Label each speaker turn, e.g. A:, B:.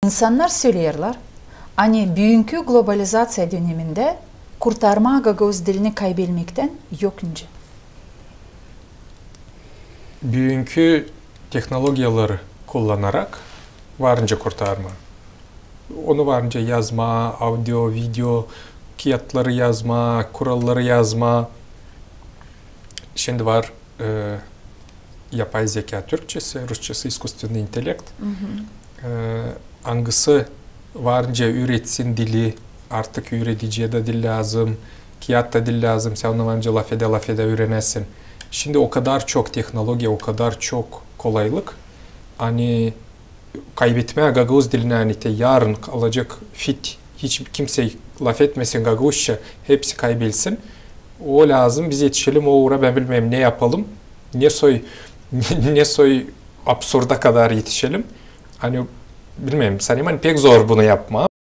A: İnsanlar söylüyorlar, hani bugünkü globalizasyon döneminde kurtarma Gagavuz dilini kaybetmekten yok ince.
B: Bugünkü teknolojileri kullanarak varınca kurtarma. Onu varınca yazma, audio, video, kağıtları yazma, kuralları yazma. Şimdi var yapay zeka Türkçesi, Rusçası искусственный интеллект. Hangisi varınca üretsin dili, artık üreticiye de dil lazım, kağıt da dil lazım, sen onu varınca laf ede öğrenesin. Şimdi o kadar çok teknoloji, o kadar çok kolaylık. Hani kaybetmeye Gagavuz diline hani yarın kalacak fit, hiç kimse laf etmesin Gagavuzça, hepsi kaybetsin. O lazım, biz yetişelim o uğra, ben bilmem ne yapalım, ne soy absurda kadar yetişelim. Hani bilmem, sanırım pek zor bunu yapma.